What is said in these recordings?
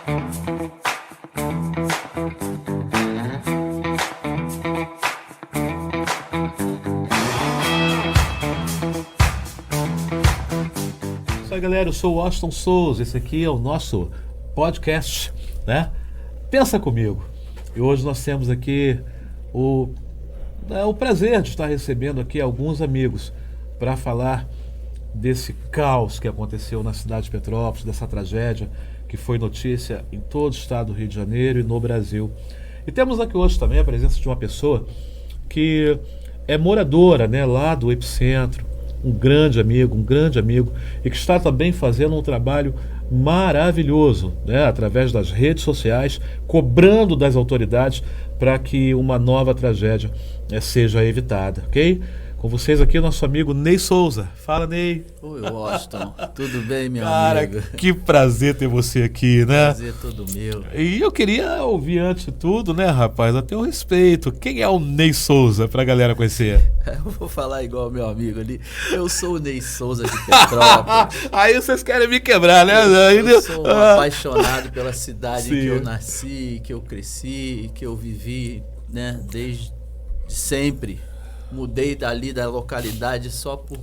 Isso aí, galera, eu sou o Washington Souza, esse aqui é o nosso podcast, né? Pensa comigo. E hoje nós temos aqui o prazer de estar recebendo aqui alguns amigos para falar desse caos que aconteceu na cidade de Petrópolis, dessa tragédia que foi notícia em todo o estado do Rio de Janeiro e no Brasil. E temos aqui hoje também a presença de uma pessoa que é moradora, né, lá do Epicentro, um grande amigo, e que está também fazendo um trabalho maravilhoso, né, através das redes sociais, cobrando das autoridades para que uma nova tragédia seja evitada, ok? Com vocês aqui, nosso amigo Ney Souza. Fala, Ney. Oi, Washington. Tudo bem, meu Cara, amigo? que prazer ter você aqui, né? Prazer todo meu. E eu queria ouvir, antes de tudo, né, rapaz, a teu respeito. Quem é o Ney Souza, pra galera conhecer? Eu vou falar igual meu amigo ali. Eu sou o Ney Souza de Petrópolis. Aí vocês querem me quebrar, né? Eu sou um apaixonado pela cidade Sim. que eu nasci, que eu cresci, que eu vivi, né, desde sempre. Mudei dali da localidade só por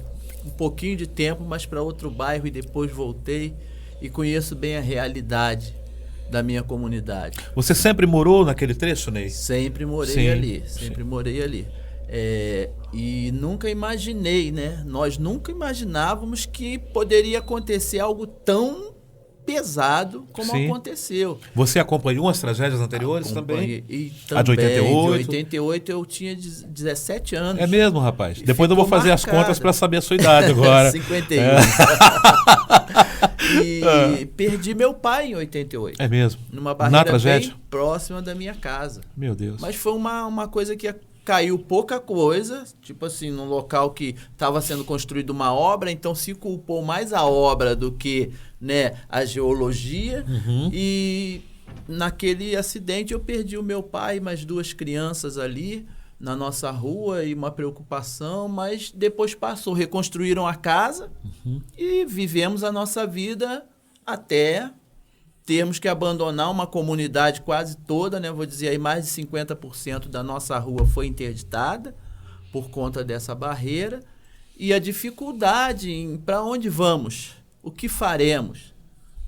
um pouquinho de tempo, mas para outro bairro, e depois voltei e conheço bem a realidade da minha comunidade. Você sempre morou naquele trecho, Ney? Sempre morei Sim, ali, sim. morei ali. E nunca imaginei, né? Nós nunca imaginávamos que poderia acontecer algo tão pesado como Sim. aconteceu. Você acompanhou as tragédias anteriores também? E A de 88? De 88 eu tinha 17 anos. É mesmo, rapaz? E Depois eu vou ficou fazer as marcado. contas para saber a sua idade agora. 51. E perdi meu pai em 88. É mesmo? Numa Na barreira tragédia? bem próxima da minha casa. Meu Deus. Mas foi uma coisa que caiu pouca coisa, tipo assim, num local que estava sendo construída uma obra, então se culpou mais a obra do que, né, a geologia. Uhum. E naquele acidente eu perdi o meu pai e mais duas crianças ali na nossa rua, e uma preocupação, mas depois passou, reconstruíram a casa. Uhum. E vivemos a nossa vida até termos que abandonar uma comunidade quase toda, né? Vou dizer aí, mais de 50% da nossa rua foi interditada por conta dessa barreira. E a dificuldade em para onde vamos, o que faremos,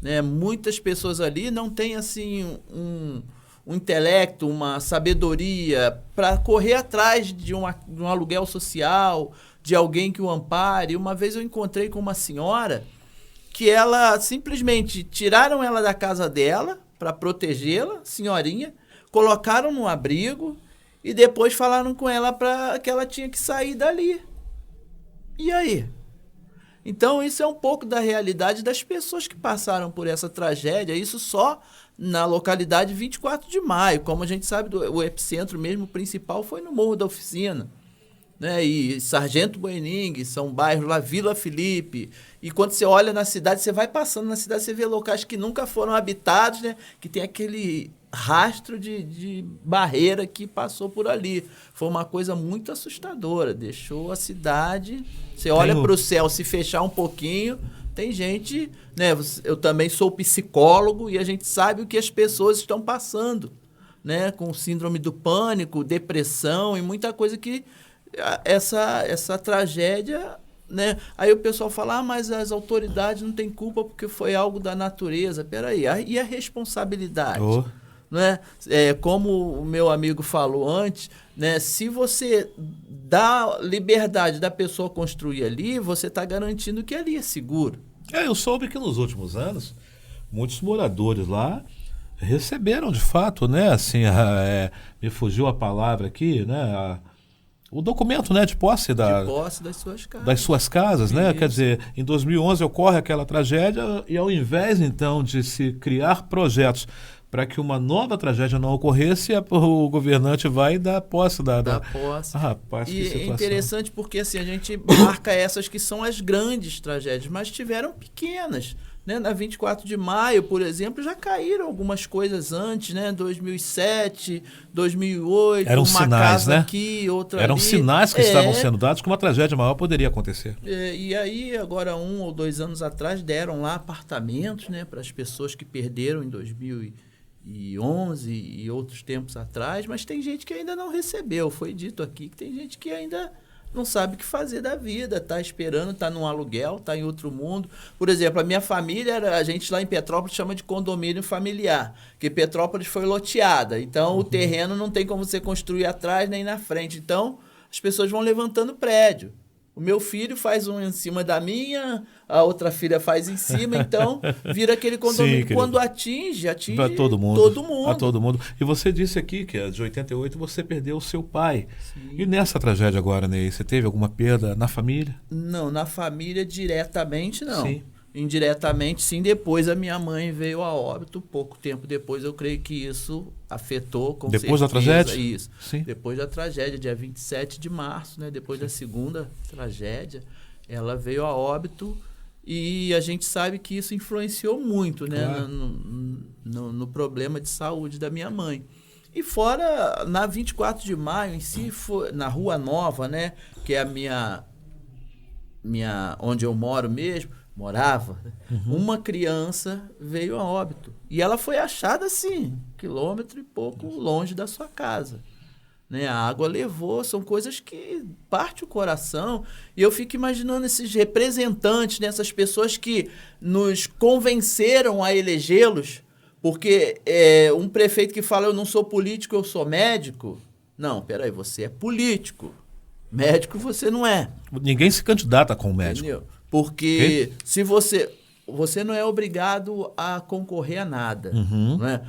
né? Muitas pessoas ali não têm assim um intelecto, uma sabedoria para correr atrás de um aluguel social, de alguém que o ampare. Uma vez eu encontrei com uma senhora que ela simplesmente tiraram ela da casa dela para protegê-la, senhorinha, colocaram no abrigo e depois falaram com ela para que ela tinha que sair dali. E aí? Então isso é um pouco da realidade das pessoas que passaram por essa tragédia, isso só na localidade 24 de Maio. Como a gente sabe, o epicentro mesmo principal foi no Morro da Oficina, né? E Sargento Boening, são bairros lá, Vila Felipe. E quando você olha na cidade, você vai passando na cidade, você vê locais que nunca foram habitados, né? Que tem aquele rastro de barreira que passou por ali. Foi uma coisa muito assustadora, deixou a cidade... Você olha para o céu, se fechar um pouquinho, tem gente, né? Eu também sou psicólogo e a gente sabe o que as pessoas estão passando, né? Com síndrome do pânico, depressão e muita coisa que essa tragédia, né? Aí o pessoal fala, mas as autoridades não têm culpa porque foi algo da natureza. Peraí, e a responsabilidade? Oh. Né? Como o meu amigo falou antes, né? Se você dá liberdade da pessoa construir ali, você está garantindo que ali é seguro. Eu soube que nos últimos anos, muitos moradores lá receberam de fato, né? Assim, me fugiu a palavra aqui, né? O documento, né, de posse de posse das suas casas. Das suas casas, né? Isso. Quer dizer, em 2011 ocorre aquela tragédia e ao invés, então, de se criar projetos para que uma nova tragédia não ocorresse, o governante vai dar posse da posse. Rapaz, que situação. É interessante porque assim, a gente marca essas que são as grandes tragédias, mas tiveram pequenas, né? Na 24 de maio, por exemplo, já caíram algumas coisas antes, né? 2007, 2008, Eram uma sinais, casa né? aqui, outra Eram ali. sinais que estavam sendo dados que uma tragédia maior poderia acontecer. E aí, agora 1 ou 2 anos atrás, deram lá apartamentos, né, para as pessoas que perderam em 2011 e outros tempos atrás, mas tem gente que ainda não recebeu. Foi dito aqui que tem gente que ainda não sabe o que fazer da vida, está esperando, está num aluguel, está em outro mundo. Por exemplo, a minha família, a gente lá em Petrópolis chama de condomínio familiar, que Petrópolis foi loteada, então o terreno não tem como você construir atrás nem na frente, então as pessoas vão levantando prédio. O meu filho faz um em cima da minha, a outra filha faz em cima, então vira aquele condomínio. Sim, quando atinge pra todo mundo. Todo mundo. A todo mundo. E você disse aqui que de 88 você perdeu o seu pai. Sim. E nessa tragédia agora, Ney, você teve alguma perda na família? Não, na família diretamente não. Sim. Indiretamente, sim. Depois a minha mãe veio a óbito, pouco tempo depois. Eu creio que isso afetou, com depois certeza. Da tragédia? Isso. Sim. Depois da tragédia, dia 27 de março, né? Depois da segunda tragédia, ela veio a óbito e a gente sabe que isso influenciou muito, né? Claro. No problema de saúde da minha mãe. E fora, na 24 de maio em si, foi, na Rua Nova, né? Que é a minha onde eu moro mesmo, morava, uma criança veio a óbito. E ela foi achada assim, 1,5 quilômetro longe da sua casa. Né? A água levou, são coisas que partem o coração. E eu fico imaginando esses representantes, né? Essas pessoas que nos convenceram a elegê-los, porque um prefeito que fala, eu não sou político, eu sou médico. Não, peraí, você é político. Médico você não é. Ninguém se candidata com médico. Entendeu? Porque se você não é obrigado a concorrer a nada. Não é?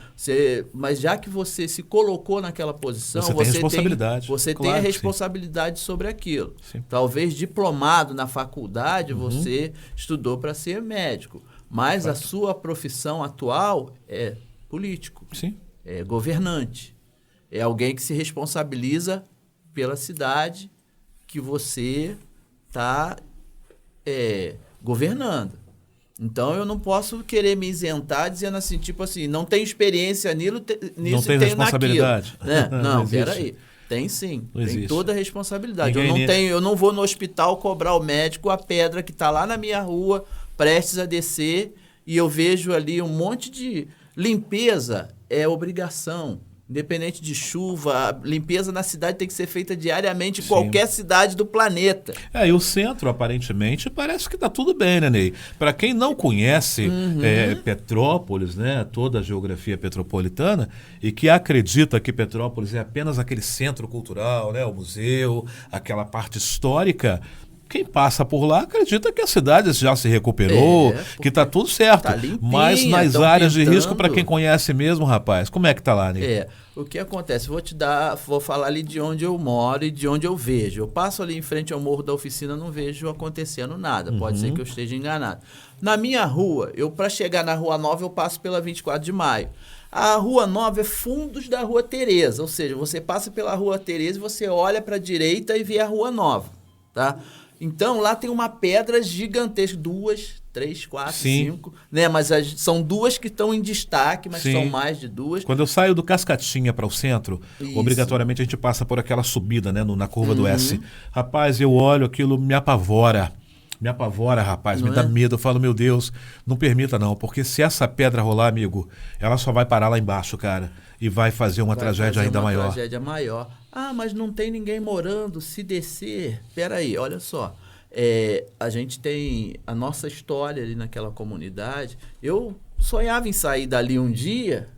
Mas já que você se colocou naquela posição, você tem responsabilidade. Você claro, tem a responsabilidade sobre aquilo. Sim. Talvez diplomado na faculdade, você estudou para ser médico. Mas a sua profissão atual é político. Sim. É governante. É alguém que se responsabiliza pela cidade que você está governando. Então eu não posso querer me isentar dizendo assim, tipo assim, não tenho experiência nisso não tem e tenho responsabilidade. Né? Não, peraí. Tem sim. Não tem toda a responsabilidade. Ninguém eu não vou no hospital cobrar ao médico a pedra que está lá na minha rua, prestes a descer, e eu vejo ali um monte de limpeza, é obrigação. Independente de chuva, a limpeza na cidade tem que ser feita diariamente em qualquer cidade do planeta. E o centro, aparentemente, parece que está tudo bem, né, Ney? Para quem não conhece Petrópolis, né, toda a geografia petropolitana, e que acredita que Petrópolis é apenas aquele centro cultural, né, o museu, aquela parte histórica... Quem passa por lá acredita que a cidade já se recuperou, que está tudo certo. Tá limpinha, mas nas áreas de risco, para quem conhece mesmo, rapaz, como é que tá lá, Ney? O que acontece? Vou falar ali de onde eu moro e de onde eu vejo. Eu passo ali em frente ao Morro da Oficina, não vejo acontecendo nada. Pode ser que eu esteja enganado. Na minha rua, para chegar na Rua Nova, eu passo pela 24 de maio. A Rua Nova é fundos da Rua Tereza, ou seja, você passa pela Rua Tereza e você olha para a direita e vê a Rua Nova, tá? Então, lá tem uma pedra gigantesca, 2, 3, 4, 5, né? Mas são 2 que estão em destaque, mas são mais de 2. Quando eu saio do Cascatinha para o centro, obrigatoriamente a gente passa por aquela subida, né? Na curva do S. Rapaz, eu olho aquilo, me apavora. Me apavora, rapaz, me dá medo. Eu falo, meu Deus, não permita não, porque se essa pedra rolar, amigo, ela só vai parar lá embaixo, cara, e vai fazer uma tragédia ainda maior. Uma tragédia maior. Ah, mas não tem ninguém morando, se descer... Peraí, olha só, a gente tem a nossa história ali naquela comunidade. Eu sonhava em sair dali um dia...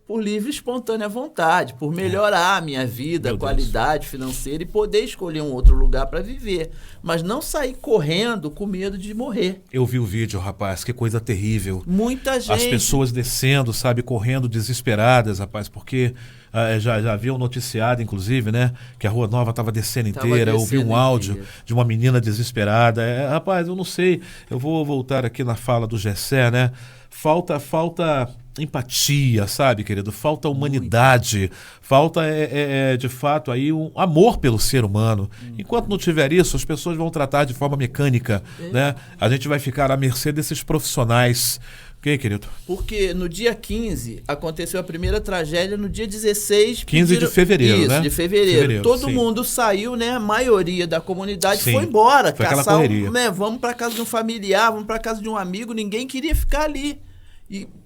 por livre e espontânea vontade, por melhorar a minha vida, a qualidade financeira e poder escolher um outro lugar para viver. Mas não sair correndo com medo de morrer. Eu vi o vídeo, rapaz, que coisa terrível. Muita gente. As pessoas descendo, sabe, correndo desesperadas, rapaz, porque já havia um noticiado, inclusive, né, que a Rua Nova estava descendo inteira. Eu ouvi um áudio de uma menina desesperada. Rapaz, eu não sei, eu vou voltar aqui na fala do Gessé, né? Falta empatia, sabe, querido? Falta humanidade, falta, de fato, aí um amor pelo ser humano. Enquanto não tiver isso, as pessoas vão tratar de forma mecânica, né? A gente vai ficar à mercê desses profissionais. Ok, querido? Porque no dia 15 aconteceu a primeira tragédia, no dia 16... 15 de fevereiro, isso, né? de fevereiro. Todo sim. mundo saiu, né? A maioria da comunidade Sim, foi embora. foi aquela correria. Né? Vamos para casa de um familiar, vamos para casa de um amigo. Ninguém queria ficar ali.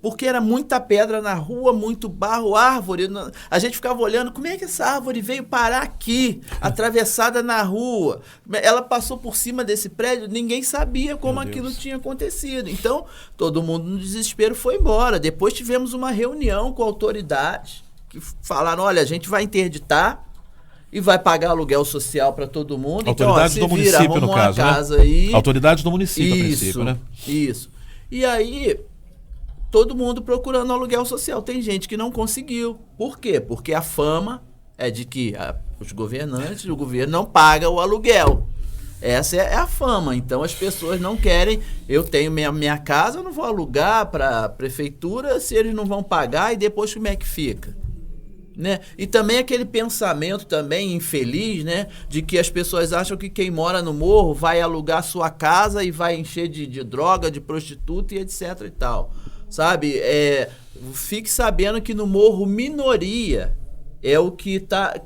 Porque era muita pedra na rua, muito barro, árvore. A gente ficava olhando, como é que essa árvore veio parar aqui, atravessada na rua? Ela passou por cima desse prédio, ninguém sabia como aquilo tinha acontecido. Então, todo mundo no desespero foi embora. Depois tivemos uma reunião com autoridades que falaram, olha, a gente vai interditar e vai pagar aluguel social para todo mundo. Autoridades então, ó, do município, no caso, casa né? aí. Autoridades do município, a princípio, né? Isso. E aí... todo mundo procurando aluguel social. Tem gente que não conseguiu. Por quê? Porque a fama é de que os governantes, o governo não paga o aluguel. Essa é a fama. Então as pessoas não querem. Eu tenho minha casa, eu não vou alugar para a prefeitura se eles não vão pagar e depois como é que fica? Né? E também aquele pensamento também infeliz, né, de que as pessoas acham que quem mora no morro vai alugar sua casa e vai encher de droga, de prostituta e etc e tal. Sabe, fique sabendo que no morro minoria é o que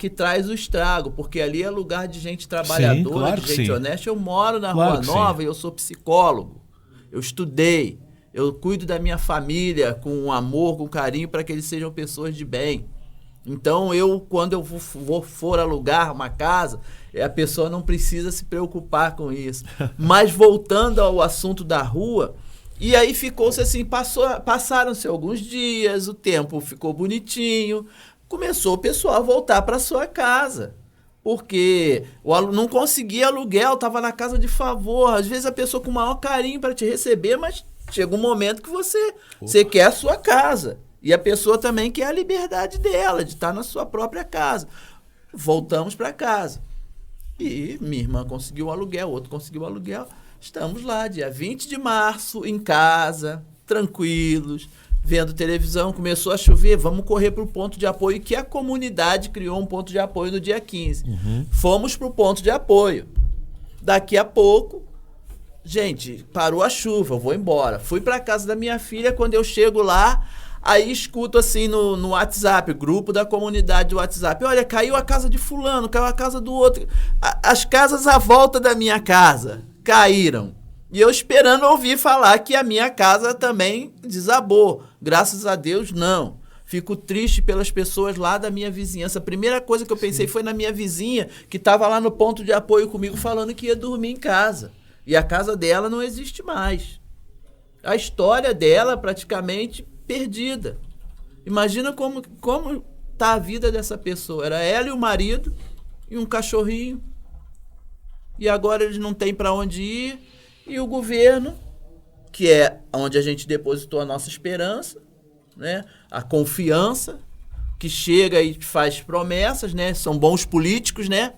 traz o estrago, porque ali é lugar de gente trabalhadora, sim, claro de gente honesta. Eu moro na claro Rua Nova e eu sou psicólogo, eu estudei, eu cuido da minha família com amor, com carinho, para que eles sejam pessoas de bem. Então, quando eu for alugar uma casa, a pessoa não precisa se preocupar com isso. Mas voltando ao assunto da rua... E aí ficou-se assim, passaram-se alguns dias, o tempo ficou bonitinho, começou o pessoal a voltar para sua casa, porque não conseguia aluguel, estava na casa de favor, às vezes a pessoa com o maior carinho para te receber, mas chega um momento que você quer a sua casa, e a pessoa também quer a liberdade dela, de estar na sua própria casa. Voltamos para casa, e minha irmã conseguiu o aluguel, outro conseguiu o aluguel. Estamos lá, dia 20 de março, em casa, tranquilos, vendo televisão, começou a chover, vamos correr para o ponto de apoio, que a comunidade criou um ponto de apoio no dia 15. Fomos para o ponto de apoio. Daqui a pouco, gente, parou a chuva, eu vou embora. Fui para a casa da minha filha, quando eu chego lá, aí escuto assim no WhatsApp, grupo da comunidade do WhatsApp, olha, caiu a casa de fulano, caiu a casa do outro. As casas à volta da minha casa caíram. E eu esperando ouvir falar que a minha casa também desabou. Graças a Deus, não. Fico triste pelas pessoas lá da minha vizinhança. A primeira coisa que eu pensei foi na minha vizinha, que estava lá no ponto de apoio comigo, falando que ia dormir em casa. E a casa dela não existe mais. A história dela praticamente perdida. Imagina como tá a vida dessa pessoa. Era ela e o marido e um cachorrinho. E agora eles não têm para onde ir. E o governo, que é onde a gente depositou a nossa esperança, né? A confiança, que chega e faz promessas, né? São bons políticos, né?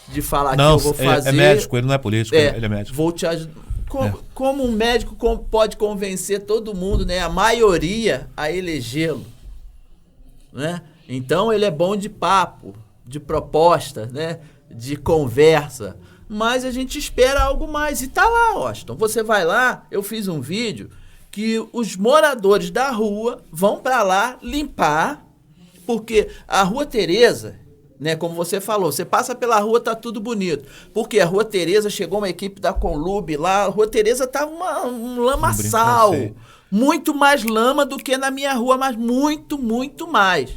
De falar que eu vou fazer... É médico, ele não é político, ele é médico. Vou te ajudar. Como um médico pode convencer todo mundo, né? A maioria a elegê-lo, né? Então ele é bom de papo, de proposta, né? De conversa. Mas a gente espera algo mais. E tá lá, Washington. Você vai lá, eu fiz um vídeo que os moradores da rua vão para lá limpar, porque a Rua Tereza, né, como você falou, você passa pela rua, tá tudo bonito. Porque a Rua Tereza, chegou uma equipe da Conlube lá, a Rua Tereza tá um lamaçal. Muito mais lama do que na minha rua, mas muito, muito mais.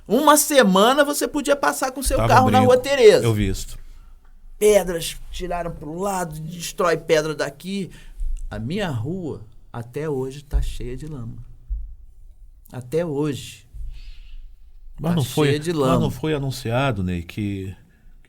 Uma semana você podia passar com seu carro na Rua Tereza. Eu vi isso. Pedras tiraram para o lado, destrói pedra daqui. A minha rua, até hoje, está cheia de lama. Até hoje. Mas não foi anunciado, Ney, que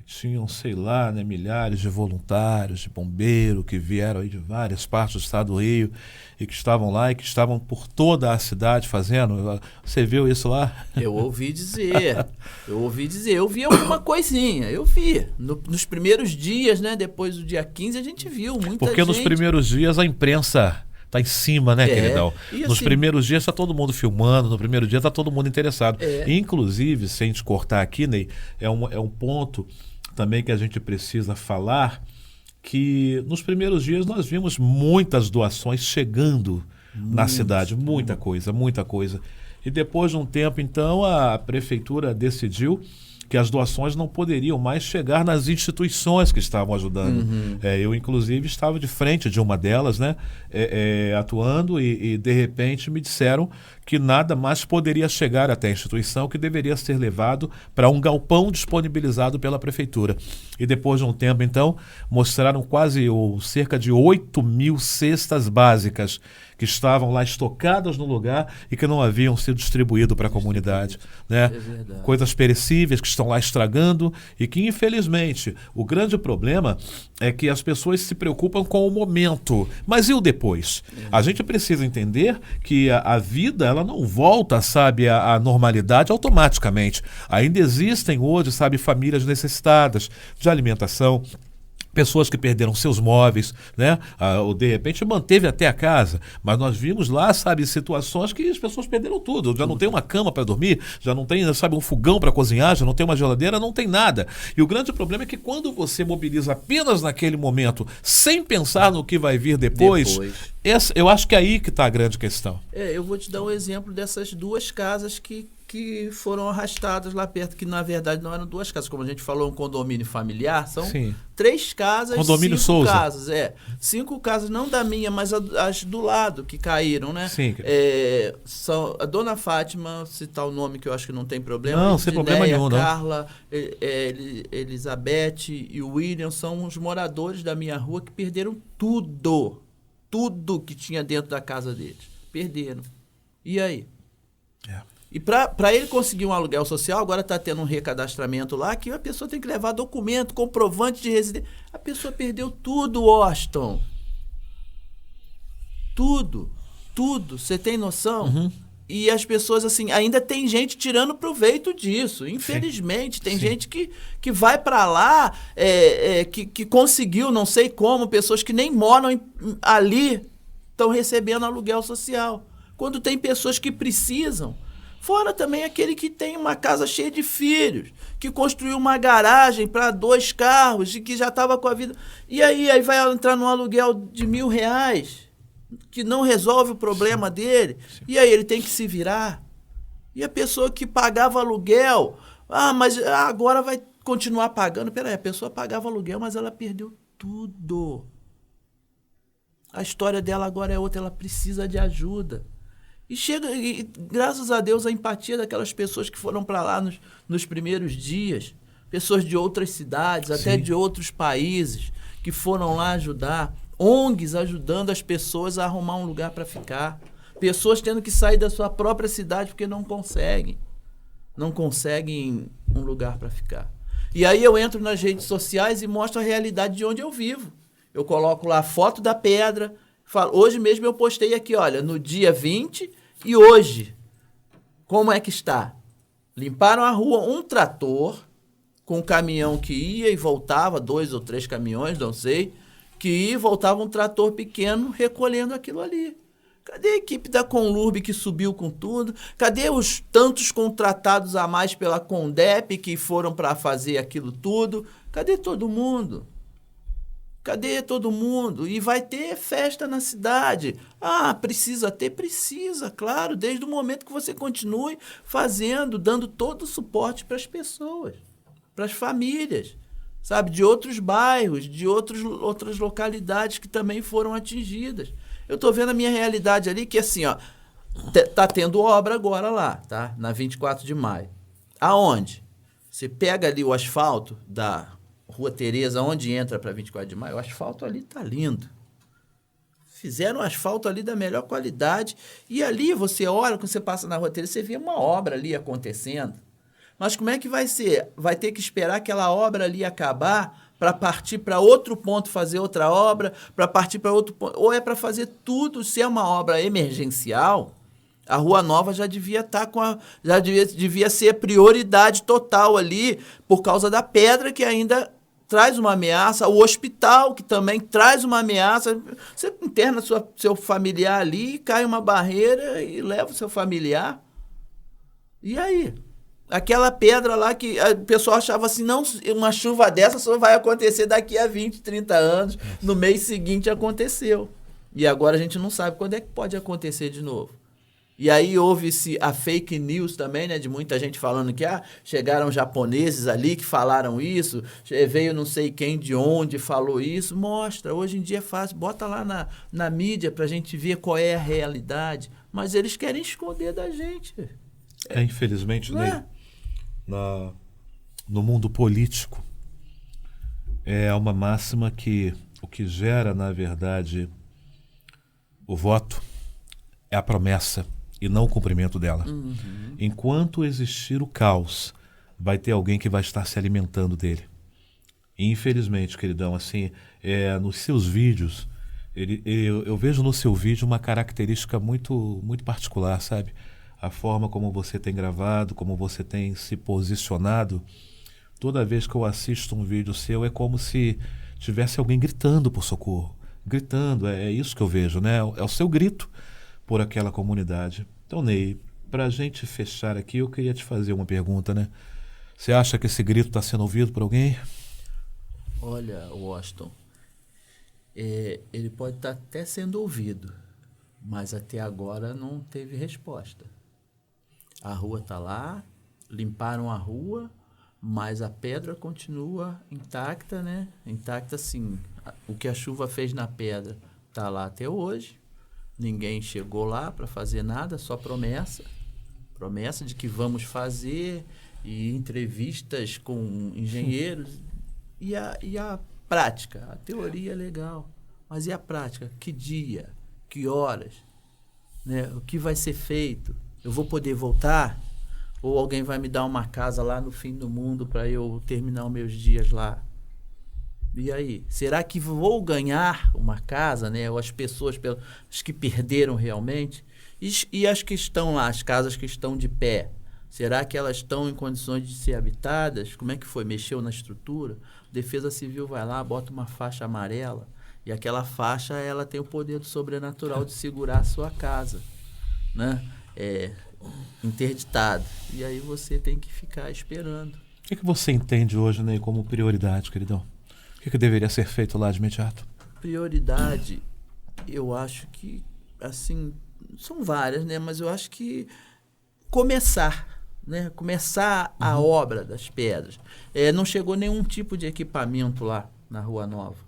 tinham, sei lá, né, milhares de voluntários, de bombeiros que vieram aí de várias partes do estado do Rio e que estavam lá e que estavam por toda a cidade fazendo. Você viu isso lá? Eu ouvi dizer. Eu vi alguma coisinha. Eu vi. Nos primeiros dias, né, depois do dia 15, a gente viu muita gente. Porque nos primeiros dias a imprensa tá em cima, né, É. queridão? E Nos assim- primeiros dias tá todo mundo filmando, no primeiro dia tá todo mundo interessado. É. Inclusive, sem te cortar aqui, Ney, é um ponto também que a gente precisa falar, que nos primeiros dias nós vimos muitas doações chegando na cidade, muita coisa, muita coisa. E depois de um tempo, então, a prefeitura decidiu que as doações não poderiam mais chegar nas instituições que estavam ajudando. Eu, inclusive, estava de frente de uma delas, né, atuando, e de repente me disseram que nada mais poderia chegar até a instituição, que deveria ser levado para um galpão disponibilizado pela prefeitura. E depois de um tempo, então, mostraram quase ou cerca de 8.000 cestas básicas que estavam lá estocadas no lugar e que não haviam sido distribuídas para a comunidade, né? É verdade. Coisas perecíveis que estão lá estragando e que, infelizmente, o grande problema é que as pessoas se preocupam com o momento. Mas e o depois? A gente precisa entender que a vida, ela não volta, sabe, à normalidade automaticamente. Ainda existem hoje, sabe, famílias necessitadas de alimentação, pessoas que perderam seus móveis, né? Ou de repente manteve até a casa, mas nós vimos lá, sabe, situações que as pessoas perderam tudo. Já não tem uma cama para dormir, já não tem, sabe, um fogão para cozinhar, já não tem uma geladeira, não tem nada. E o grande problema é que quando você mobiliza apenas naquele momento, sem pensar no que vai vir depois. Eu acho que é aí que está a grande questão. Eu vou te dar um exemplo dessas duas casas que foram arrastadas lá perto, que na verdade não eram duas casas, como a gente falou, um condomínio familiar, são Sim. 3 casas, Condomínio 5 Souza. casas, 5 casas, não da minha, mas as do lado, que caíram, né? Sim. São a Dona Fátima, citar o nome que eu acho que não tem problema. Não, sem problema nenhum, não. Carla, Elizabeth e o William são os moradores da minha rua que perderam tudo que tinha dentro da casa deles. Perderam. E aí? E para ele conseguir um aluguel social, agora está tendo um recadastramento lá que a pessoa tem que levar documento, comprovante de residência. A pessoa perdeu tudo, Washington. Tudo. Você tem noção? E as pessoas, assim, ainda tem gente tirando proveito disso. Infelizmente, tem gente que vai para lá, que conseguiu, não sei como, pessoas que nem moram ali estão recebendo aluguel social. Quando tem pessoas que precisam. Fora também aquele que tem uma casa cheia de filhos, que construiu uma garagem para 2 carros e que já estava com a vida... E aí vai entrar num aluguel de R$1.000, que não resolve o problema dele. Sim. E aí ele tem que se virar. E a pessoa que pagava aluguel, mas agora vai continuar pagando. Peraí, a pessoa pagava aluguel, mas ela perdeu tudo. A história dela agora é outra, ela precisa de ajuda. E graças a Deus, a empatia daquelas pessoas que foram para lá nos primeiros dias, pessoas de outras cidades, até de outros países, que foram lá ajudar, ONGs ajudando as pessoas a arrumar um lugar para ficar, pessoas tendo que sair da sua própria cidade porque não conseguem um lugar para ficar. E aí eu entro nas redes sociais e mostro a realidade de onde eu vivo. Eu coloco lá a foto da pedra, falo, hoje mesmo eu postei aqui, olha, no dia 20 e hoje, como é que está? Limparam a rua, um trator com um caminhão que ia e voltava, 2 ou 3 caminhões, não sei, que ia e voltava um trator pequeno recolhendo aquilo ali. Cadê a equipe da Conlurb que subiu com tudo? Cadê os tantos contratados a mais pela Condep que foram para fazer aquilo tudo? Cadê todo mundo? Cadê todo mundo? E vai ter festa na cidade. Precisa ter? Precisa, claro, desde o momento que você continue fazendo, dando todo o suporte para as pessoas, para as famílias, sabe? De outros bairros, de outras localidades que também foram atingidas. Eu estou vendo a minha realidade ali, que assim, ó, tá tendo obra agora lá, tá? Na 24 de maio. Aonde? Você pega ali o asfalto da Rua Tereza, onde entra para 24 de maio, o asfalto ali tá lindo. Fizeram um asfalto ali da melhor qualidade. E ali você olha, quando você passa na Rua Tereza, você vê uma obra ali acontecendo. Mas como é que vai ser? Vai ter que esperar aquela obra ali acabar para partir para outro ponto, fazer outra obra, para partir para outro ponto. Ou é para fazer tudo, se é uma obra emergencial, a Rua Nova já devia estar devia ser prioridade total ali, por causa da pedra que ainda traz uma ameaça, o hospital, que também traz uma ameaça. Você interna seu familiar ali, cai uma barreira e leva o seu familiar. E aí? Aquela pedra lá que o pessoal achava assim, não, uma chuva dessa só vai acontecer daqui a 20, 30 anos. No mês seguinte aconteceu. E agora a gente não sabe quando é que pode acontecer de novo. E aí houve-se a fake news também, né? De muita gente falando que chegaram japoneses ali que falaram isso, veio não sei quem de onde falou isso. Mostra, hoje em dia é fácil, bota lá na mídia pra gente ver qual é a realidade. Mas eles querem esconder da gente. Infelizmente, Ney, no mundo político, é uma máxima que o que gera, na verdade, o voto é a promessa e não o cumprimento dela. Uhum. Enquanto existir o caos, vai ter alguém que vai estar se alimentando dele. E, infelizmente, queridão, assim, nos seus vídeos, eu vejo no seu vídeo uma característica muito, muito particular, sabe? A forma como você tem gravado, como você tem se posicionado. Toda vez que eu assisto um vídeo seu, é como se tivesse alguém gritando por socorro. Gritando, é isso que eu vejo, né? É o seu grito por aquela comunidade. Então, Ney, para a gente fechar aqui, eu queria te fazer uma pergunta, né? Você acha que esse grito está sendo ouvido por alguém? Olha, Washington, ele pode estar até sendo ouvido, mas até agora não teve resposta. A rua está lá, limparam a rua, mas a pedra continua intacta, né? Intacta, sim. O que a chuva fez na pedra está lá até hoje. Ninguém chegou lá para fazer nada, só promessa. Promessa de que vamos fazer, e entrevistas com engenheiros. E a prática? A teoria é legal, mas e a prática? Que dia? Que horas? Né? O que vai ser feito? Eu vou poder voltar? Ou alguém vai me dar uma casa lá no fim do mundo para eu terminar os meus dias lá? E aí? Será que vou ganhar uma casa, né? Ou as pessoas as que perderam realmente? E as que estão lá, as casas que estão de pé? Será que elas estão em condições de ser habitadas? Como é que foi? Mexeu na estrutura? Defesa Civil vai lá, bota uma faixa amarela, e aquela faixa ela tem o poder do sobrenatural de segurar a sua casa, né? Interditada. E aí você tem que ficar esperando. O que você entende hoje, Ney, como prioridade, queridão? O que deveria ser feito lá de imediato? Prioridade, eu acho que, assim, são várias, né? Mas eu acho que começar a obra das pedras. Não chegou nenhum tipo de equipamento lá na Rua Nova.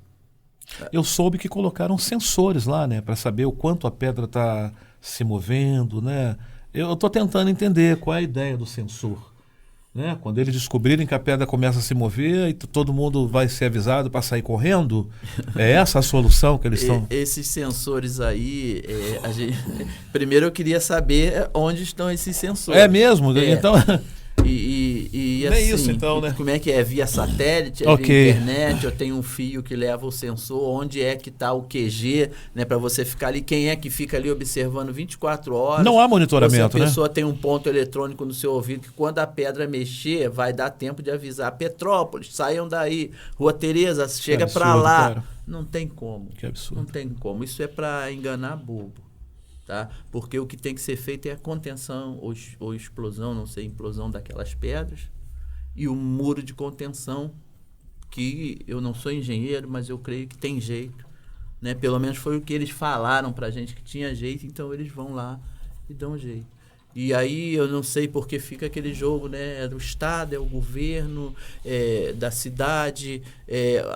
Eu soube que colocaram sensores lá, né? Para saber o quanto a pedra está se movendo, né? Eu estou tentando entender qual é a ideia do sensor. Né? Quando eles descobrirem que a pedra começa a se mover e todo mundo vai ser avisado para sair correndo, é essa a solução que eles estão... Esses sensores aí, primeiro eu queria saber onde estão esses sensores. É mesmo? Então... E é assim, isso então, né? Como é que é? Via satélite, via internet, eu tenho um fio que leva o sensor, onde é que está o QG, né? Para você ficar ali, quem é que fica ali observando 24 horas. Não há monitoramento, né? A pessoa tem um ponto eletrônico no seu ouvido que quando a pedra mexer, vai dar tempo de avisar. Petrópolis, saiam daí. Rua Tereza, chega para lá. Cara. Não tem como. Que absurdo. Não tem como. Isso é para enganar bobo. Tá? Porque o que tem que ser feito é a contenção ou explosão, não sei, implosão daquelas pedras, e o muro de contenção, que eu não sou engenheiro, mas eu creio que tem jeito, né? Pelo menos foi o que eles falaram pra gente que tinha jeito, então eles vão lá e dão jeito. E aí eu não sei porque fica aquele jogo, né? É do Estado, é o governo, da cidade,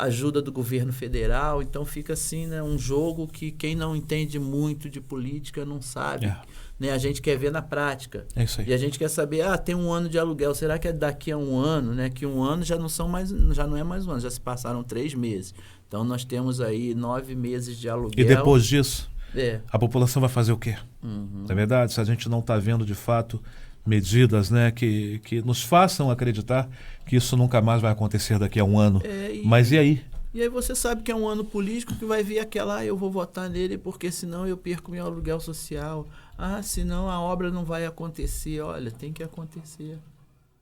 ajuda do governo federal. Então fica assim, né? Um jogo que quem não entende muito de política não sabe. Né? A gente quer ver na prática. É isso aí. E a gente quer saber, tem um ano de aluguel. Será que é daqui a um ano, né? Que um ano já não é mais um ano, já se passaram 3 meses. Então nós temos aí 9 meses de aluguel. E depois disso? A população vai fazer o quê? É verdade? Se a gente não está vendo de fato medidas, né, que nos façam acreditar que isso nunca mais vai acontecer daqui a um ano. Mas e aí? E aí você sabe que é um ano político que vai vir aquela, eu vou votar nele porque senão eu perco meu aluguel social. Senão a obra não vai acontecer. Olha, tem que acontecer.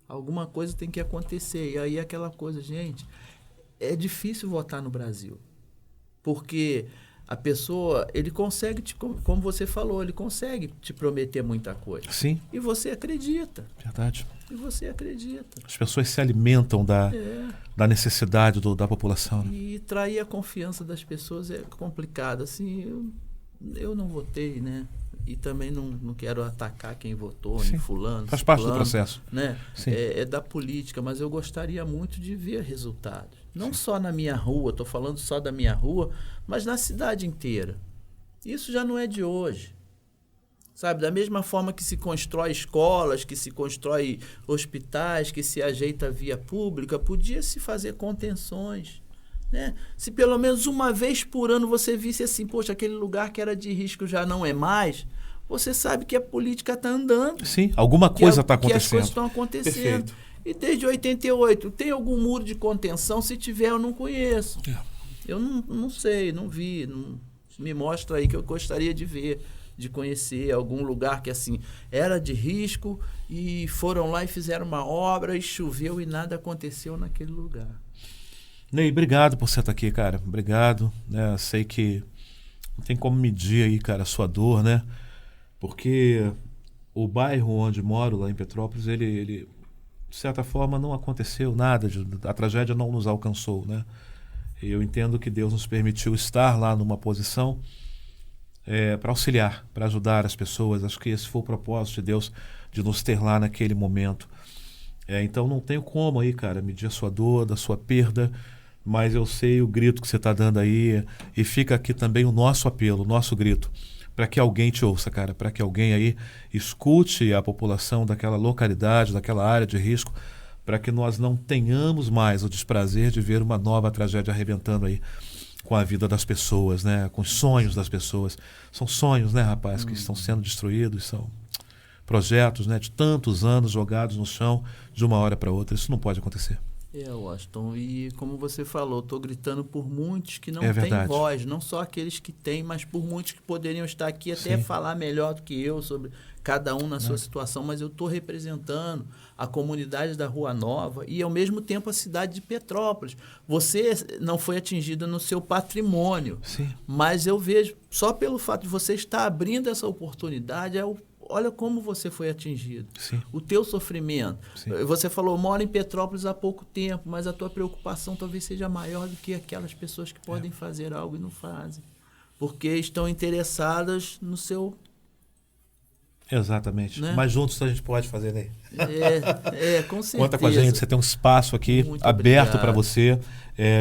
Alguma coisa tem que acontecer. E aí aquela coisa, gente, é difícil votar no Brasil. Porque a pessoa, ele consegue, como você falou, ele consegue te prometer muita coisa. Sim. E você acredita. Verdade. E você acredita. As pessoas se alimentam da necessidade da população. Né? E trair a confiança das pessoas é complicado. Assim, eu não votei, né? E também não quero atacar quem votou, nem fulano. Faz parte do processo. Né? É da política, mas eu gostaria muito de ver resultados. Não só na minha rua, estou falando só da minha rua, mas na cidade inteira. Isso já não é de hoje. Sabe, da mesma forma que se constrói escolas, que se constrói hospitais, que se ajeita a via pública, podia se fazer contenções. Né? Se pelo menos uma vez por ano você visse assim, poxa, aquele lugar que era de risco já não é mais, você sabe que a política está andando. Sim, alguma coisa está acontecendo. Que as coisas estão acontecendo. Perfeito. E desde 88, tem algum muro de contenção? Se tiver, eu não conheço. Eu não sei, não vi. Não, me mostra aí que eu gostaria de ver, de conhecer algum lugar que assim era de risco e foram lá e fizeram uma obra e choveu e nada aconteceu naquele lugar. Ney, obrigado por você estar aqui, cara. Obrigado. Né? Sei que não tem como medir aí, cara, a sua dor, né? Porque o bairro onde moro, lá em Petrópolis, ele de certa forma não aconteceu nada, a tragédia não nos alcançou, né? Eu entendo que Deus nos permitiu estar lá numa posição para auxiliar, para ajudar as pessoas. Acho que esse foi o propósito de Deus, de nos ter lá naquele momento. Então não tenho como aí, cara, medir a sua dor, da sua perda, mas eu sei o grito que você está dando aí, e fica aqui também o nosso apelo, o nosso grito, para que alguém te ouça, cara, para que alguém aí escute a população daquela localidade, daquela área de risco, para que nós não tenhamos mais o desprazer de ver uma nova tragédia arrebentando aí com a vida das pessoas, né? Com os sonhos das pessoas. São sonhos, né, rapaz, que estão sendo destruídos, são projetos, né, de tantos anos jogados no chão de uma hora para outra. Isso não pode acontecer. Washington, e como você falou, estou gritando por muitos que não têm voz, não só aqueles que têm, mas por muitos que poderiam estar aqui até falar melhor do que eu sobre cada um na sua situação, mas eu estou representando a comunidade da Rua Nova e, ao mesmo tempo, a cidade de Petrópolis. Você não foi atingido no seu patrimônio, mas eu vejo, só pelo fato de você estar abrindo essa oportunidade, olha como você foi atingido. O teu sofrimento. Você falou, mora em Petrópolis há pouco tempo, mas a tua preocupação talvez seja maior do que aquelas pessoas que podem fazer algo e não fazem. Porque estão interessadas no seu... Exatamente. Né? Mas juntos a gente pode fazer, né? Com certeza. Conta com a gente, você tem um espaço aqui muito aberto para você.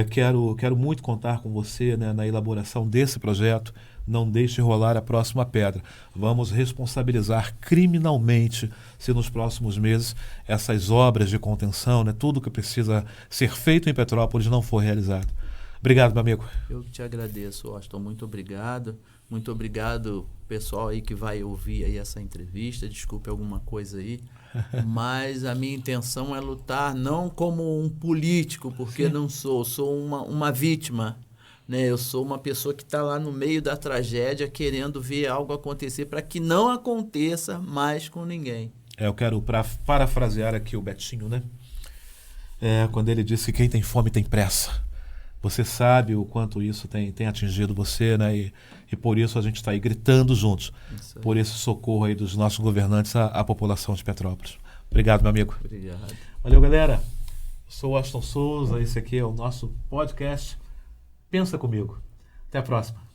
Quero muito contar com você, né, na elaboração desse projeto. Não deixe rolar a próxima pedra. Vamos responsabilizar criminalmente se nos próximos meses essas obras de contenção, né, tudo que precisa ser feito em Petrópolis não for realizado. Obrigado, meu amigo. Eu te agradeço, Washington. Muito obrigado. Muito obrigado, pessoal aí que vai ouvir aí essa entrevista. Desculpe alguma coisa aí. Mas a minha intenção é lutar não como um político, porque não sou uma vítima. Né? Eu sou uma pessoa que está lá no meio da tragédia querendo ver algo acontecer para que não aconteça mais com ninguém. Eu quero parafrasear aqui o Betinho, né? Quando ele disse que quem tem fome tem pressa. Você sabe o quanto isso tem atingido você, né? E por isso a gente está aí gritando juntos por esse socorro aí dos nossos governantes à população de Petrópolis. Obrigado, meu amigo. Obrigado. Valeu, galera. Eu sou o Washington Souza, esse aqui é o nosso podcast. Pensa comigo. Até a próxima.